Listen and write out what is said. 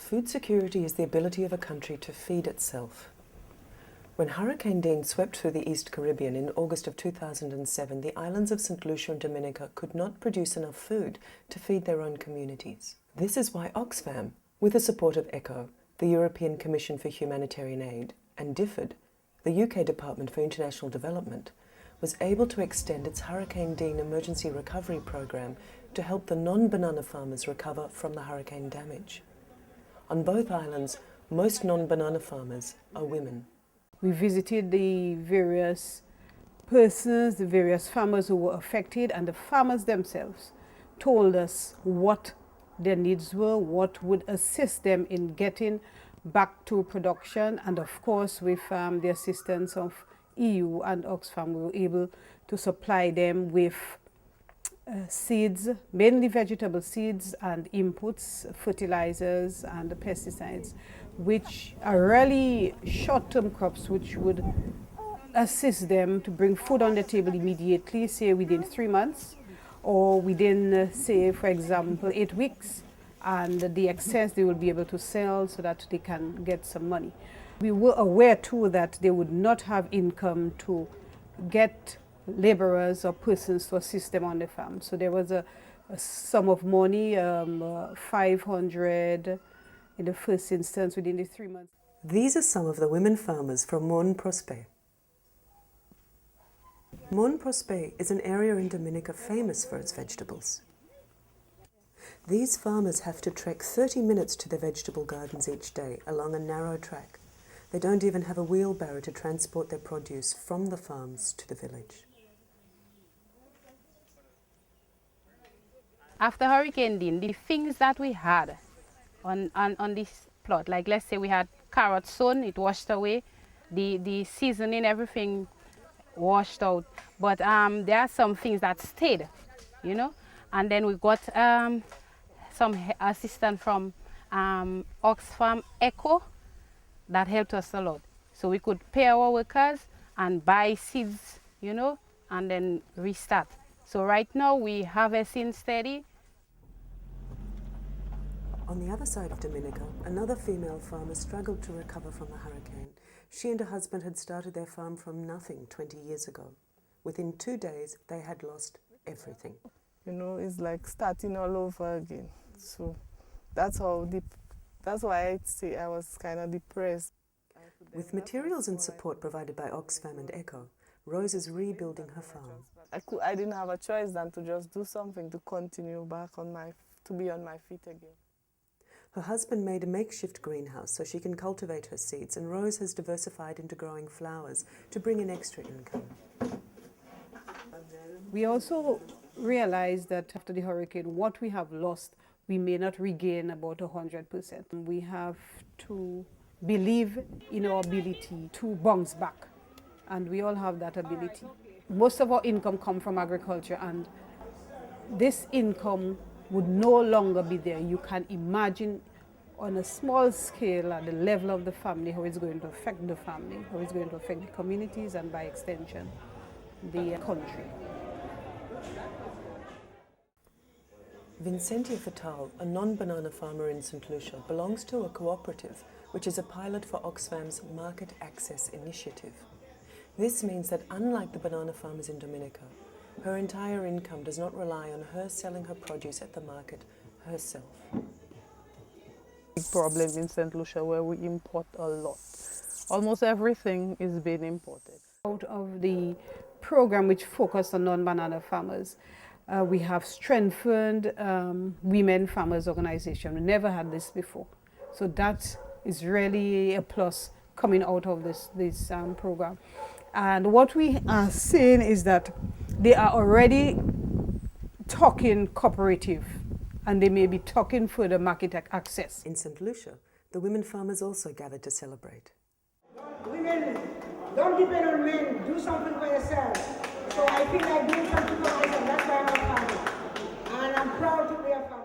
Food security is the ability of a country to feed itself. When Hurricane Dean swept through the East Caribbean in August of 2007, the islands of St Lucia and Dominica could not produce enough food to feed their own communities. This is why Oxfam, with the support of ECHO, the European Commission for Humanitarian Aid, and DFID, the UK Department for International Development, was able to extend its Hurricane Dean emergency recovery program to help the non-banana farmers recover from the hurricane damage. On both islands, most non-banana farmers are women. We visited the various persons, the various farmers who were affected, and the farmers themselves told us what their needs were, what would assist them in getting back to production, and of course with the assistance of EU and Oxfam, we were able to supply them with seeds, mainly vegetable seeds and inputs, fertilizers and pesticides, which are really short-term crops which would assist them to bring food on the table immediately, say within 3 months, or within, say, for example, 8 weeks, and the excess they will be able to sell so that they can get some money. We were aware too that they would not have income to get laborers or persons to assist them on the farm. So there was a sum of money, 500 in the first instance within the 3 months. These are some of the women farmers from Mon Prospe. Mon Prospe is an area in Dominica famous for its vegetables. These farmers have to trek 30 minutes to their vegetable gardens each day along a narrow track. They don't even have a wheelbarrow to transport their produce from the farms to the village. After Hurricane Dean, the things that we had on this plot, like let's say we had carrots sown, it washed away, the seasoning, everything washed out. But there are some things that stayed, you know. And then we got some assistance from Oxfam ECHO that helped us a lot. So we could pay our workers and buy seeds, you know, and then restart. So right now we harvesting steady. On the other side of Dominica, another female farmer struggled to recover from the hurricane. She and her husband had started their farm from nothing 20 years ago. Within 2 days, they had lost everything. You know, it's like starting all over again. So that's why I'd say I was kind of depressed. With materials and support provided by Oxfam and ECHO, Rose is rebuilding her farm. I didn't have a choice than to just do something to continue back to be on my feet again. Her husband made a makeshift greenhouse so she can cultivate her seeds, and Rose has diversified into growing flowers to bring in extra income. We also realized that after the hurricane, what we have lost, we may not regain about 100%. We have to believe in our ability to bounce back, and we all have that ability. Most of our income comes from agriculture, and this income would no longer be there. You can imagine on a small scale at the level of the family how it's going to affect the family, how it's going to affect the communities, and by extension, the country. Vincentia Fatal, a non-banana farmer in St Lucia, belongs to a cooperative, which is a pilot for Oxfam's Market Access Initiative. This means that unlike the banana farmers in Dominica, her entire income does not rely on her selling her produce at the market herself. Big problem in St Lucia where we import a lot. Almost everything is being imported. Out of the program which focused on non-banana farmers, we have strengthened women farmers organization. We never had this before. So that is really a plus coming out of this program. And what we are seeing is that they are already talking cooperative, and they may be talking further market access. In St Lucia, the women farmers also gathered to celebrate. Women, don't depend on men, do something for yourself. So I feel like doing something for myself, that's why I'm a farmer. And I'm proud to be a farmer.